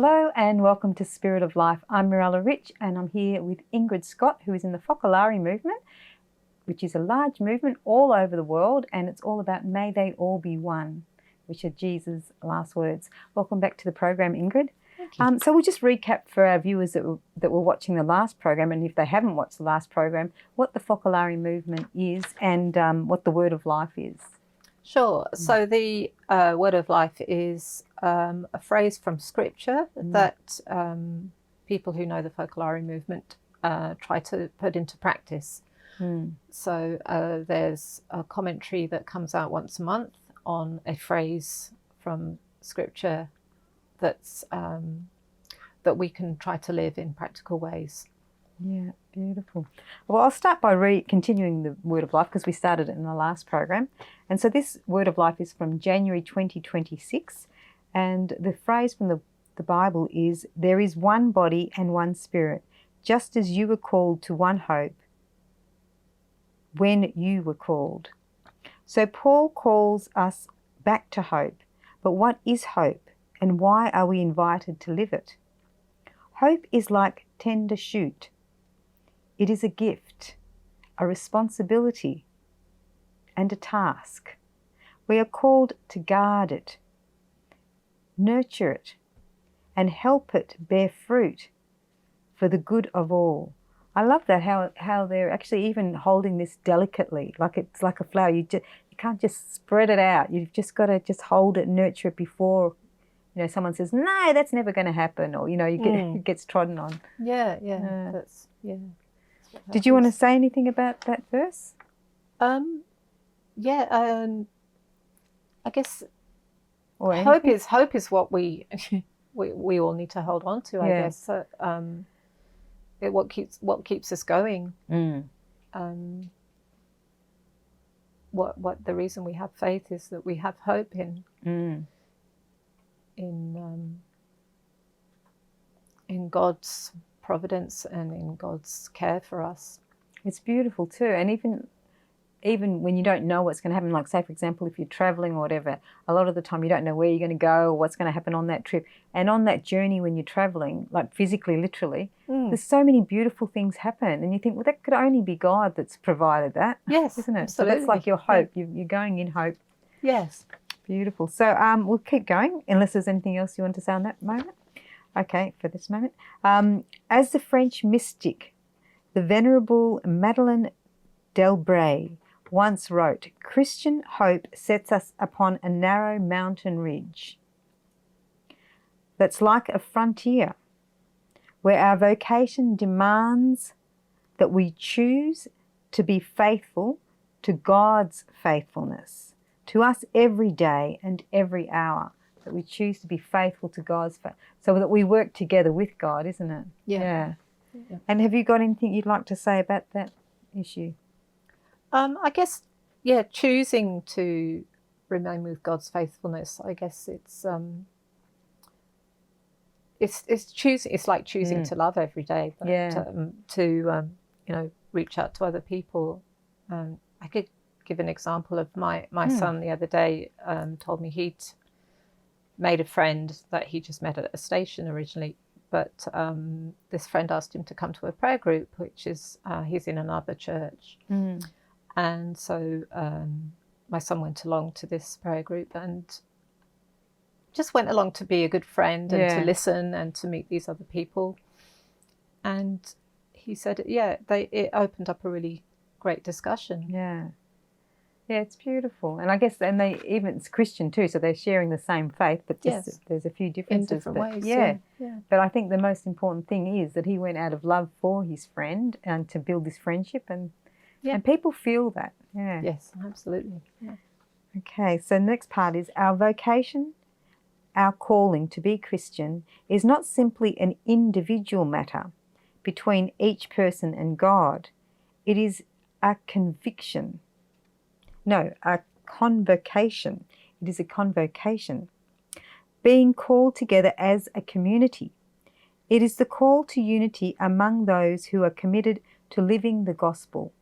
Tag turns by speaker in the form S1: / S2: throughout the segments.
S1: Hello and welcome to Spirit of Life. I'm Mirella Rich and I'm here with Ingrid Scott, who is in the Focolare Movement, which is a large movement all over the world, and it's all about may they all be one, which are Jesus' last words. Welcome back to the program, Ingrid.
S2: Thank you.
S1: So we'll just recap for our viewers that were watching the last program, and if they haven't watched the last program, what the Focolare Movement is and what the Word of Life is.
S2: Sure. So the Word of Life is a phrase from Scripture that people who know the Focolare Movement try to put into practice. So there's a commentary that comes out once a month on a phrase from Scripture that's that we can try to live in practical ways.
S1: Yeah, beautiful. Well, I'll start by continuing the Word of Life because we started it in the last program. And so this Word of Life is from January 2026. And the phrase from the Bible is, "There is one body and one spirit, just as you were called to one hope when you were called." So Paul calls us back to hope. But what is hope, and why are we invited to live it? Hope is like tender shoot. It is a gift, a responsibility, and a task. We are called to guard it, nurture it, and help it bear fruit for the good of all. I love that, how they're actually even holding this delicately, like it's like a flower. You can't just spread it out. You've just got to just hold it, nurture it before, someone says, no, that's never going to happen, or, it gets trodden on.
S2: Yeah.
S1: Did you want to say anything about that verse?
S2: I guess hope is what we all need to hold on to. I guess so, what keeps us going. What the reason we have faith is that we have hope in God's providence and in God's care for us.
S1: It's beautiful too, and even when you don't know what's going to happen, like say for example if you're traveling or whatever, a lot of the time you don't know where you're going to go or what's going to happen on that trip, and on that journey when you're traveling, like physically, literally, there's so many beautiful things happen, and you think, well, that could only be God that's provided that.
S2: Yes,
S1: isn't it?
S2: Absolutely.
S1: So that's like your hope. You're going in hope.
S2: Yes.
S1: Beautiful. So we'll keep going unless there's anything else you want to say on that moment. Okay, for this moment. As the French mystic, the Venerable Madeleine Delbray once wrote, "Christian hope sets us upon a narrow mountain ridge that's like a frontier where our vocation demands that we choose to be faithful to God's faithfulness, to us every day and every hour, that we choose to be faithful to God's faith, so that we work together with God," isn't it? Yeah. And have you got anything you'd like to say about that issue?
S2: I guess, choosing to remain with God's faithfulness. I guess it's choosing. It's like choosing to love every day, but to reach out to other people. I could give an example of my son the other day. Told me he'd made a friend that he just met at a station originally, but this friend asked him to come to a prayer group, which is he's in another church. And so my son went along to this prayer group and just went along to be a good friend and to listen and to meet these other people. And he said, it opened up a really great discussion.
S1: Yeah, it's beautiful. And I guess, it's Christian too, so they're sharing the same faith, but just there's a few differences.
S2: In different ways.
S1: Yeah. But I think the most important thing is that he went out of love for his friend and to build this friendship, and people feel that. Yeah.
S2: Yes, absolutely. Yeah.
S1: Okay, so the next part is our vocation, our calling to be Christian is not simply an individual matter between each person and God. It is a conviction. No, a convocation. It is a convocation. Being called together as a community. It is the call to unity among those who are committed to living the gospel.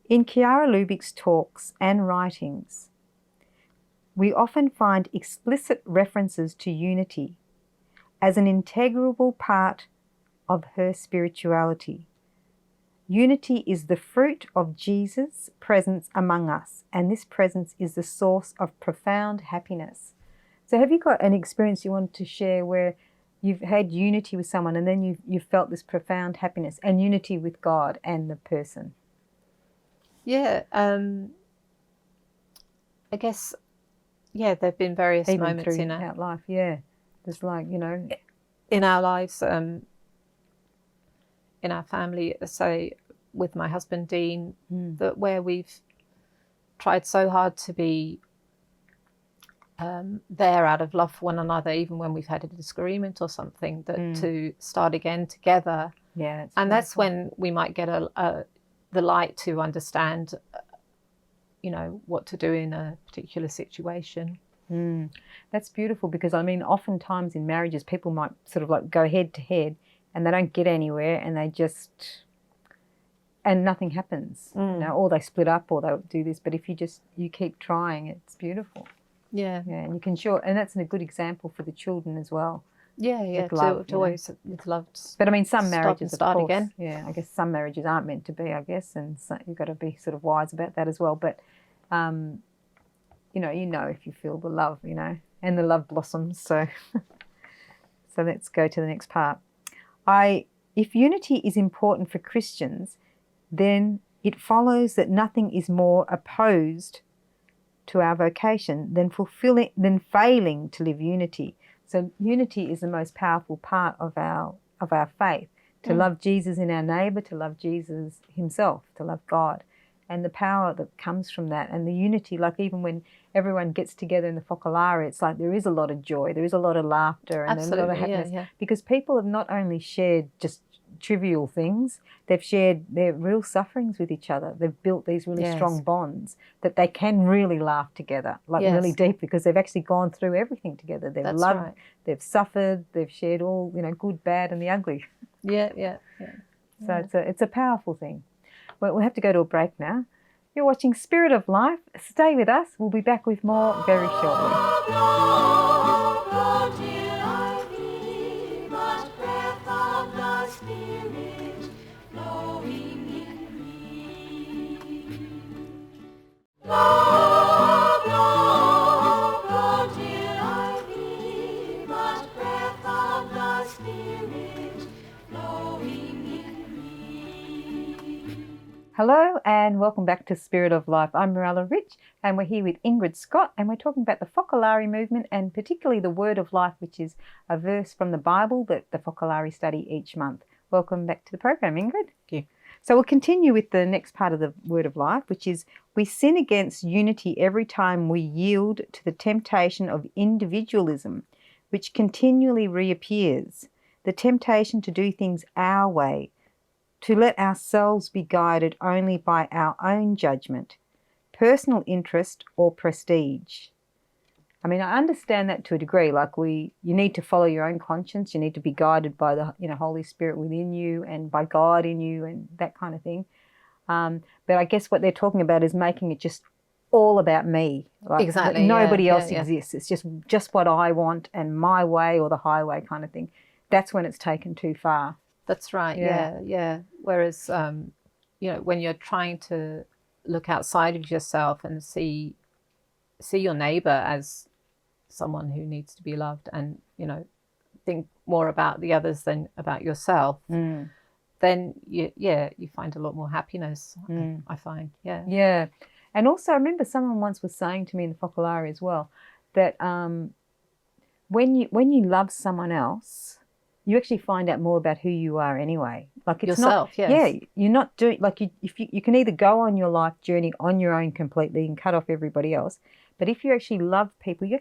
S1: In Chiara Lubbock's talks and writings, we often find explicit references to unity, as an integral part of her spirituality. Unity is the fruit of Jesus' presence among us, and this presence is the source of profound happiness. So have you got an experience you want to share where you've had unity with someone and then you've felt this profound happiness and unity with God and the person?
S2: Yeah, I guess, there have been various
S1: Even
S2: moments in
S1: our life, yeah. There's like,
S2: in our lives, in our family, say with my husband Dean, that where we've tried so hard to be there out of love for one another, even when we've had a disagreement or something, that to start again together.
S1: Yeah,
S2: and that's when we might get the light to understand, what to do in a particular situation.
S1: That's beautiful, because I mean, oftentimes in marriages, people might sort of like go head to head and they don't get anywhere, and and nothing happens, or they split up, or they'll do this. But if you keep trying, it's beautiful.
S2: Yeah,
S1: and you can and that's a good example for the children as well.
S2: To always with love.
S1: But I mean, some marriages
S2: start again.
S1: Yeah, I guess some marriages aren't meant to be, I guess, and so you've got to be sort of wise about that as well. But if you feel the love, and the love blossoms. So let's go to the next part. If unity is important for Christians, then it follows that nothing is more opposed to our vocation than failing to live unity. So unity is the most powerful part of our faith. To love Jesus in our neighbour, to love Jesus himself, to love God. And the power that comes from that, and the unity, like even when everyone gets together in the Focolare, it's like there is a lot of joy, there is a lot of laughter, and there's a lot of happiness. Because people have not only shared just trivial things, they've shared their real sufferings with each other. They've built these really strong bonds that they can really laugh together, really deep, because they've actually gone through everything together. They've loved, they've suffered, they've shared all, good, bad, and the ugly. So it's a powerful thing. Well, we'll have to go to a break now. You're watching Spirit of Life. Stay with us. We'll be back with more very shortly. Hello and welcome back to Spirit of Life. I'm Mirella Rich and we're here with Ingrid Scott, and we're talking about the Focolare Movement, and particularly the Word of Life, which is a verse from the Bible that the Focolare study each month. Welcome back to the program, Ingrid.
S2: Thank you.
S1: So we'll continue with the next part of the Word of Life, which is we sin against unity every time we yield to the temptation of individualism, which continually reappears, the temptation to do things our way, to let ourselves be guided only by our own judgment, personal interest or prestige. I mean, I understand that to a degree, like you need to follow your own conscience, you need to be guided by the Holy Spirit within you and by God in you and that kind of thing. But I guess what they're talking about is making it just all about me. Like
S2: exactly.
S1: Nobody else exists. It's just what I want and my way or the highway kind of thing. That's when it's taken too far.
S2: That's right. Yeah. Whereas, when you're trying to look outside of yourself and see your neighbour as someone who needs to be loved, and think more about the others than about yourself, then you find a lot more happiness. I find. Yeah.
S1: And also, I remember someone once was saying to me in the Focolare as well that when you love someone else, you actually find out more about who you are anyway. Like it's
S2: yourself,
S1: not,
S2: yes.
S1: You're not doing, like you can either go on your life journey on your own completely and cut off everybody else. But if you actually love people, you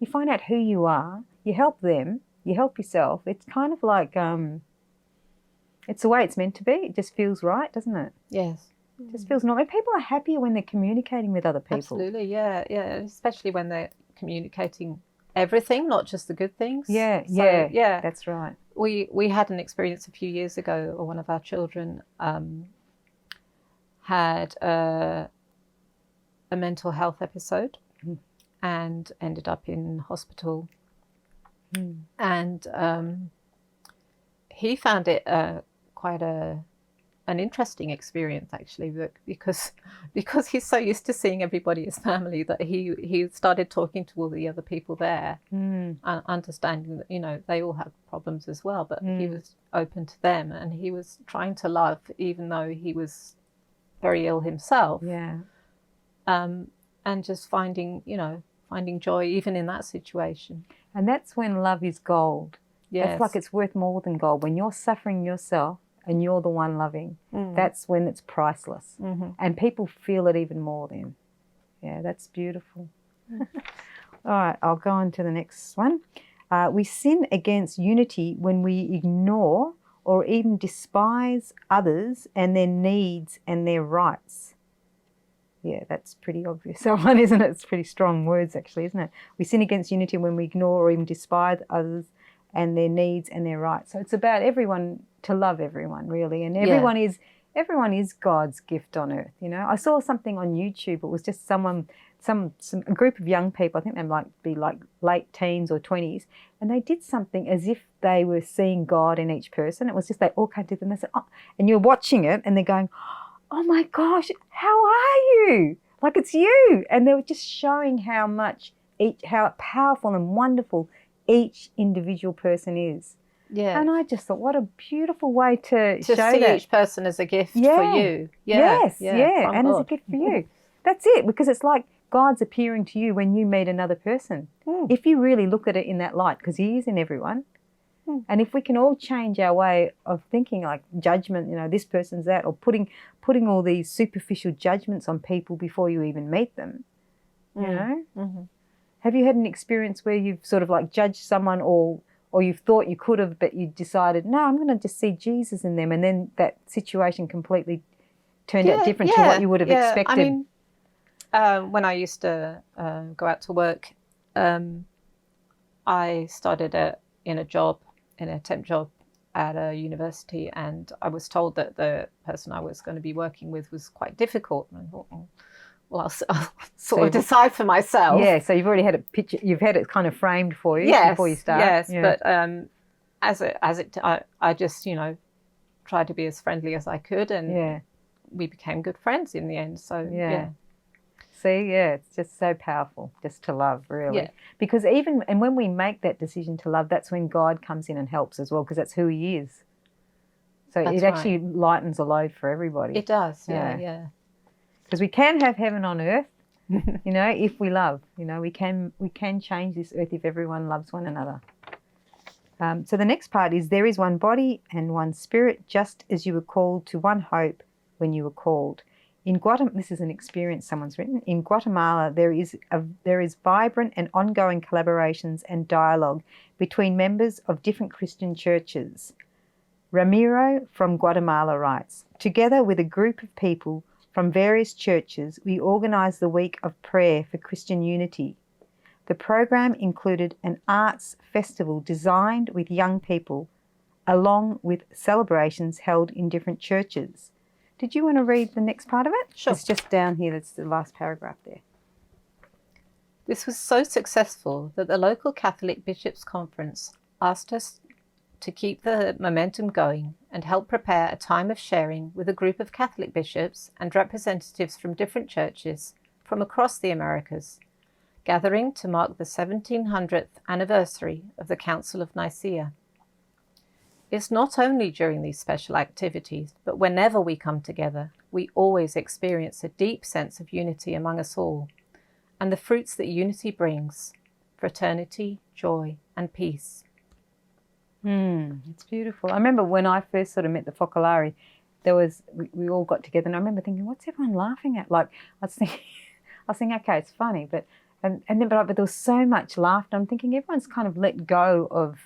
S1: find out who you are, you help them, you help yourself. It's kind of like, it's the way it's meant to be. It just feels right, doesn't it?
S2: Yes.
S1: It just feels normal. People are happier when they're communicating with other people.
S2: Absolutely, yeah. Especially when they're communicating everything, not just the good things.
S1: Yeah, that's right.
S2: We had an experience a few years ago, or one of our children had a mental health episode and ended up in hospital. And he found it quite an interesting experience, actually, because he's so used to seeing everybody as family that he started talking to all the other people there, understanding that, you know, they all have problems as well, but he was open to them, and he was trying to love even though he was very ill himself. And just finding joy even in that situation.
S1: And that's when love is gold.
S2: Yes.
S1: It's like it's worth more than gold. When you're suffering yourself and you're the one loving, that's when it's priceless. And people feel it even more then. Yeah, that's beautiful. All right, I'll go on to the next one. We sin against unity when we ignore or even despise others and their needs and their rights. Yeah, that's pretty obvious. So one, isn't it? It's pretty strong words, actually, isn't it? We sin against unity when we ignore or even despise others and their needs and their rights. So it's about everyone, to love everyone, really. And everyone is God's gift on earth, you know. I saw something on YouTube. It was just a group of young people, I think they might be like late teens or 20s, and they did something as if they were seeing God in each person. It was just they all came to them and they said, oh, and you're watching it and they're going, oh my gosh, how are you? Like it's you. And they were just showing how powerful and wonderful each individual person is.
S2: Yeah.
S1: And I just thought, what a beautiful way to show
S2: see
S1: that.
S2: each person as a gift for you.
S1: Yes, and as a gift for you. That's it, because it's like God's appearing to you when you meet another person. If you really look at it in that light, because he is in everyone. And if we can all change our way of thinking, like judgment, you know, this person's that, or putting all these superficial judgments on people before you even meet them, you know? Have you had an experience where you've sort of like judged someone or you've thought you could have, but you decided, no, I'm going to just see Jesus in them, and then that situation completely turned out different to what you would have expected?
S2: I mean, when I used to go out to work, I started in a temp job at a university, and I was told that the person I was going to be working with was quite difficult. And I thought, well, I'll sort of decide for myself.
S1: Yeah, so you've already had you've had it kind of framed for you before you start.
S2: Yes, but I just, you know, tried to be as friendly as I could, and we became good friends in the end. So
S1: See, it's just so powerful just to love, really. Yeah. Because when we make that decision to love, that's when God comes in and helps as well, because that's who he is. So it actually lightens the load for everybody.
S2: It does, yeah.
S1: Because we can have heaven on earth, you know, if we love. You know, we can change this earth if everyone loves one another. So the next part is, there is one body and one spirit, just as you were called to one hope when you were called. In Guatemala, this is an experience someone's written. In Guatemala, there is vibrant and ongoing collaborations and dialogue between members of different Christian churches. Ramiro from Guatemala writes, together with a group of people from various churches, we organised the week of prayer for Christian unity. The program included an arts festival designed with young people, along with celebrations held in different churches. Did you want to read the next part of it?
S2: Sure.
S1: It's just down here. That's the last paragraph there.
S2: This was so successful that the local Catholic Bishops' Conference asked us to keep the momentum going and help prepare a time of sharing with a group of Catholic bishops and representatives from different churches from across the Americas, gathering to mark the 1700th anniversary of the Council of Nicaea. It's not only during these special activities, but whenever we come together, we always experience a deep sense of unity among us all, and the fruits that unity brings: fraternity, joy, and peace.
S1: It's beautiful. I remember when I first sort of met the Focolare, we all got together, and I remember thinking, what's everyone laughing at? Like, I was thinking, okay, it's funny, but there was so much laughter. I'm thinking everyone's kind of let go of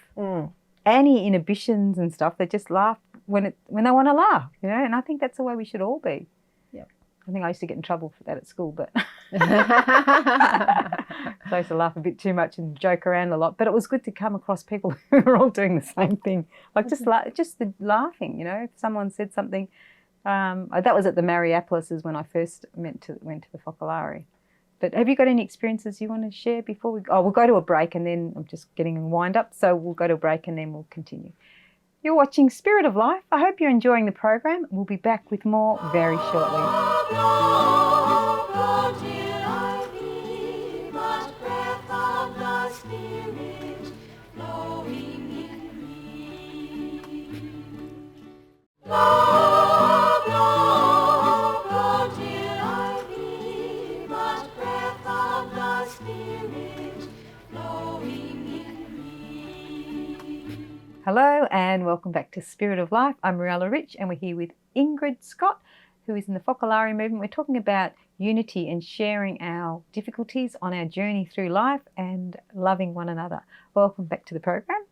S1: any inhibitions and stuff. They just laugh when they want to laugh, you know. And I think that's the way we should all be.
S2: Yeah.
S1: I think I used to get in trouble for that at school, but so I used to laugh a bit too much and joke around a lot. But it was good to come across people who were all doing the same thing, like just the laughing, you know. If someone said something, that was at the Mariapolis, is when I first went to the Focolare. But have you got any experiences you want to share before we go? Oh, we'll go to a break and then I'm just getting wind up. So we'll go to a break and then we'll continue. You're watching Spirit of Life. I hope you're enjoying the program. We'll be back with more very shortly. Hello and welcome back to Spirit of Life. I'm Mirella Rich and we're here with Ingrid Scott, who is in the Focolare Movement. We're talking about unity and sharing our difficulties on our journey through life and loving one another. Welcome back to the program.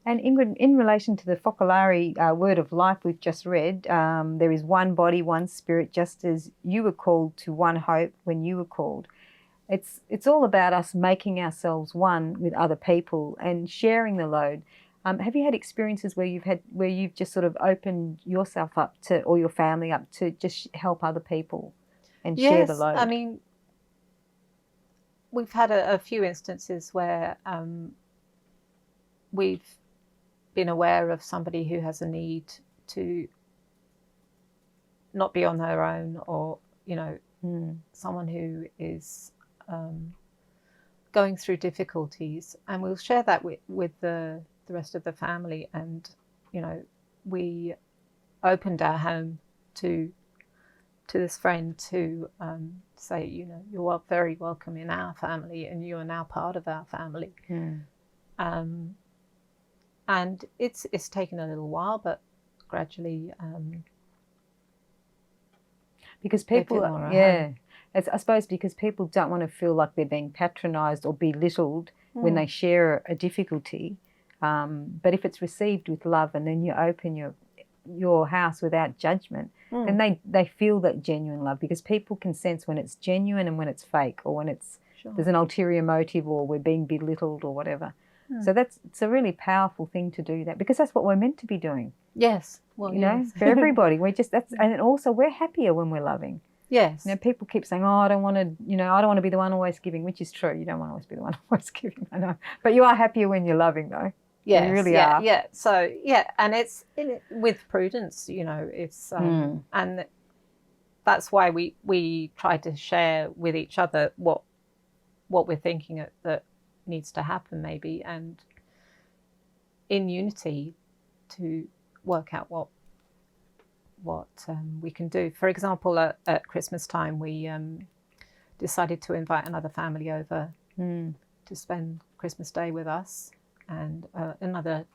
S1: And Ingrid, in relation to the Focolare word of life we've just read, there is one body, one spirit, just as you were called to one hope when you were called. It's all about us making ourselves one with other people and sharing the load. Have you had experiences where you've just sort of opened yourself up to, or your family up to just help other people and share the load?
S2: Yes, I mean, we've had a few instances where we've been aware of somebody who has a need to not be on their own, or, you know, someone who is going through difficulties, and we'll share that with the rest of the family. And, you know, we opened our home to this friend to say, you know, you're very welcome in our family and you are now part of our family. And it's taken a little while, but gradually
S1: because people I suppose because people don't want to feel like they're being patronised or belittled when they share a difficulty. But if it's received with love and then you open your house without judgment, then they feel that genuine love, because people can sense when it's genuine and when it's fake, or when there's an ulterior motive, or we're being belittled or whatever. So it's a really powerful thing to do that, because that's what we're meant to be doing.
S2: Yes. Well,
S1: you know, for everybody. And also we're happier when we're loving.
S2: Yes.
S1: You know, people keep saying, oh, I don't want to be the one always giving, which is true. You don't want to always be the one always giving, I know. But you are happier when you're loving, though.
S2: Yes,
S1: you really are.
S2: Yeah. So, and it's with prudence, you know, it's, and that's why we try to share with each other what we're thinking that needs to happen, maybe, and in unity to work out what we can do. For example, at Christmas time, we decided to invite another family over to spend Christmas Day with us, and another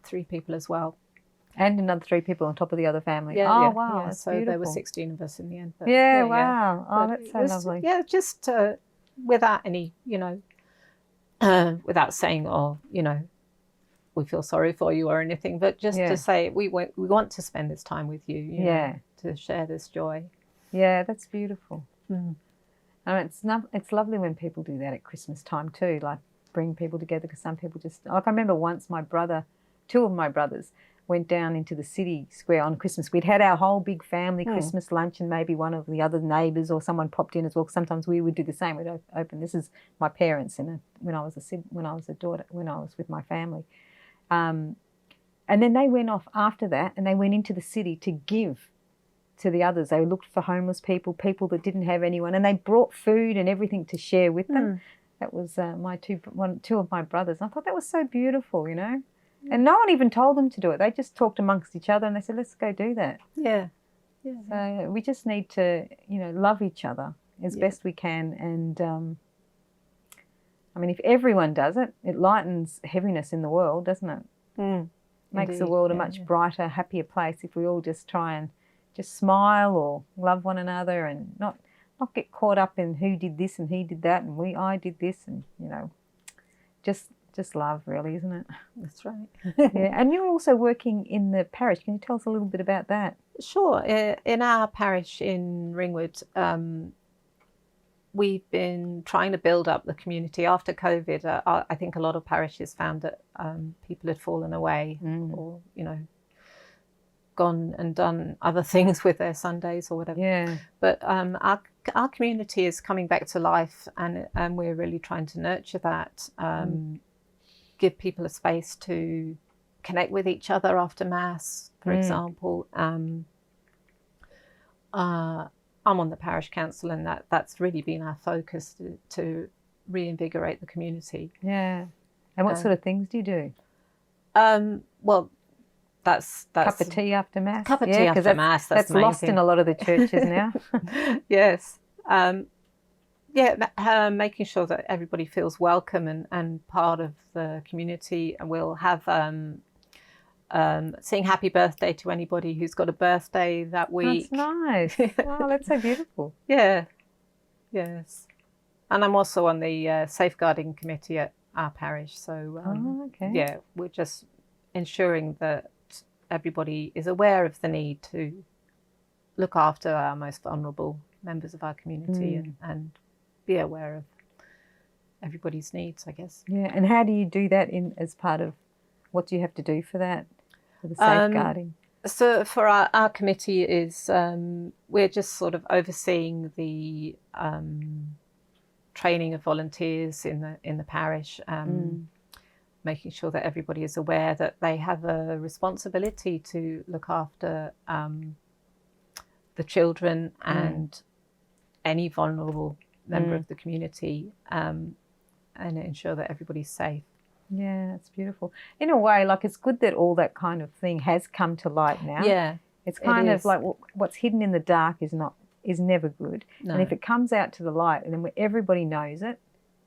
S2: 3 people as well.
S1: And another 3 people on top of the other family.
S2: Wow.
S1: Yeah,
S2: so
S1: beautiful.
S2: there were 16 of us in the end. But,
S1: wow. Oh,
S2: but
S1: that's so lovely.
S2: Yeah, just without any, you know, without saying, oh, you know, we feel sorry for you or anything, but just to say we want to spend this time with you, you know, to share this joy. Yeah, that's beautiful.
S1: And it's lovely when people do that at Christmas time too, like bring people together, because some people just, like I remember once 2 of my brothers went down into the city square on Christmas. We'd had our whole big family Christmas lunch, and maybe one of the other neighbours or someone popped in as well. Sometimes we would do the same. We'd open, this is my parents when I was a daughter, when I was with my family. And then they went off after that, and they went into the city to give to the others. They looked for homeless people that didn't have anyone, and they brought food and everything to share with them. That was 2 of my brothers. And I thought that was so beautiful, you know. And no one even told them to do it. They just talked amongst each other and they said, let's go do that.
S2: Yeah.
S1: So we just need to, you know, love each other as best we can. And I mean, if everyone does it, it lightens heaviness in the world, doesn't it? Makes the world a much brighter, happier place if we all just try and just smile or love one another, and not get caught up in who did this and he did that and I did this, and, you know, just love, really, isn't it?
S2: That's right.
S1: And you're also working in the parish. Can you tell us a little bit about that?
S2: Sure. In our parish in Ringwood, we've been trying to build up the community after COVID. I think a lot of parishes found that people had fallen away or, you know, gone and done other things with their Sundays or whatever.
S1: Yeah.
S2: But our community is coming back to life, and we're really trying to nurture that, give people a space to connect with each other after Mass, for example. I'm on the parish council, and that's really been our focus to reinvigorate the community.
S1: Yeah. And what sort of things do you do?
S2: Well, that's
S1: cup of tea after Mass.
S2: Cup of tea after Mass.
S1: That's lost in a lot of the churches now.
S2: Yes. Making sure that everybody feels welcome and part of the community, and we'll have sing happy birthday to anybody who's got a birthday that week.
S1: That's nice. Wow, that's so beautiful.
S2: Yeah. Yes. And I'm also on the safeguarding committee at our parish. So, yeah, we're just ensuring that everybody is aware of the need to look after our most vulnerable members of our community and be aware of everybody's needs, I guess.
S1: Yeah, and how do you do that as part of, what do you have to do for that, for the safeguarding?
S2: So for our committee is, we're just sort of overseeing the training of volunteers in the parish, making sure that everybody is aware that they have a responsibility to look after the children and any vulnerable member of the community, and ensure that everybody's safe.
S1: Yeah, that's beautiful. In a way, like, it's good that all that kind of thing has come to light now.
S2: Yeah,
S1: it's kind of like what's hidden in the dark is never good. No. And if it comes out to the light, and then everybody knows it,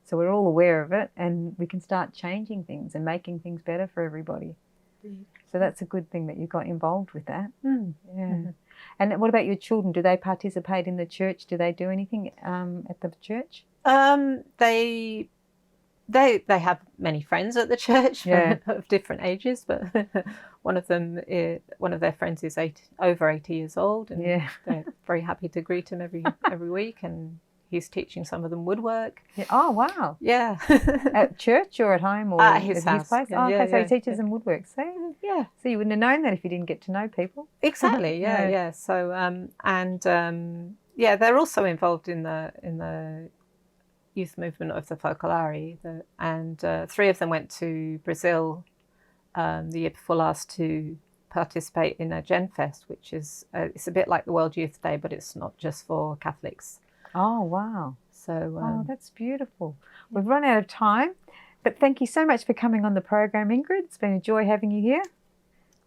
S1: so we're all aware of it, and we can start changing things and making things better for everybody. So that's a good thing that you got involved with that. Yeah. And what about your children? Do they participate in the church? Do they do anything at the church?
S2: They have many friends at the church of different ages, but one of their friends is over 80 years old, and they're very happy to greet him every week, and he's teaching some of them woodwork.
S1: Yeah. Oh, wow.
S2: Yeah.
S1: At church or at home or
S2: at his house?
S1: His place?
S2: Yeah,
S1: okay, so he teaches them woodwork. So you wouldn't have known that if you didn't get to know people.
S2: Exactly. Yeah. So they're also involved in the youth movement of the Focolare, and 3 of them went to Brazil the year before last to participate in a Gen Fest, which is it's a bit like the World Youth Day, but it's not just for Catholics.
S1: Oh, wow.
S2: So
S1: that's beautiful. We've run out of time, but thank you so much for coming on the program, Ingrid. It's been a joy having you here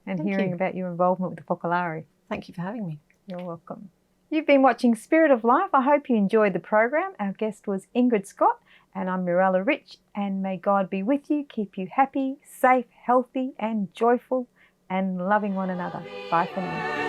S1: and hearing about your involvement with the Focolare.
S2: Thank you for having me.
S1: You're welcome. You've been watching Spirit of Life. I hope you enjoyed the program. Our guest was Ingrid Scott, and I'm Mirella Rich, and may God be with you, keep you happy, safe, healthy and joyful, and loving one another. Bye for now.